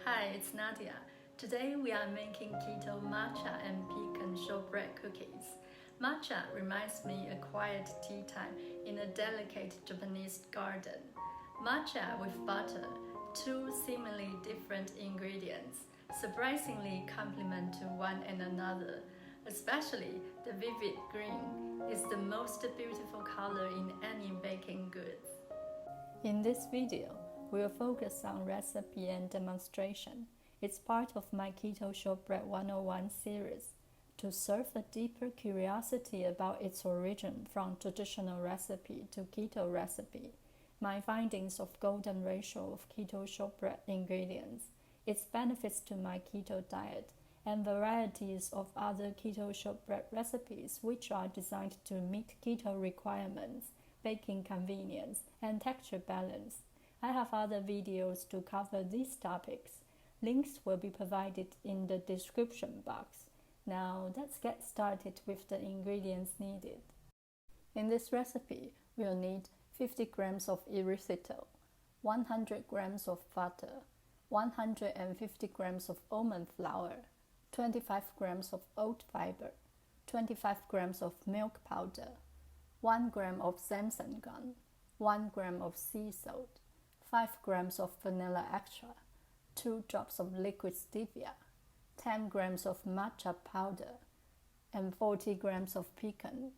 Hi, it's Nadia. Today we are making Keto Matcha and Pecan Shortbread cookies. Matcha reminds me a quiet tea time in a delicate Japanese garden. Matcha with butter, two seemingly different ingredients, surprisingly complement to one another. Especially the vivid green is the most beautiful color in any baking goods. In this video, we will focus on recipe and demonstration. It's part of my Keto Shortbread 101 series to serve a deeper curiosity about its origin from traditional recipe to keto recipe, my findings of golden ratio of keto shortbread ingredients, its benefits to my keto diet, and varieties of other keto shortbread recipes which are designed to meet keto requirements, baking convenience, and texture balance. I have other videos to cover these topics. Links will be provided in the description box. Now let's get started with the ingredients needed. In this recipe, we'll need 50 grams of erythritol, 100 grams of butter, 150 grams of almond flour, 25 grams of oat fiber, 25 grams of milk powder, 1 gram of Samson gum, 1 gram of sea salt, 5 grams of vanilla extra, 2 drops of liquid stevia, 10 grams of matcha powder, and 40 grams of pecan.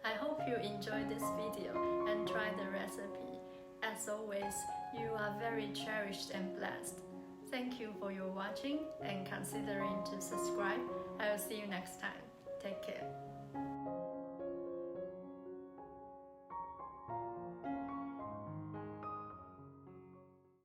I hope you enjoyed this video and try the recipe. As always, you are very cherished and blessed. Thank you for your watching and considering to subscribe. I will see you next time.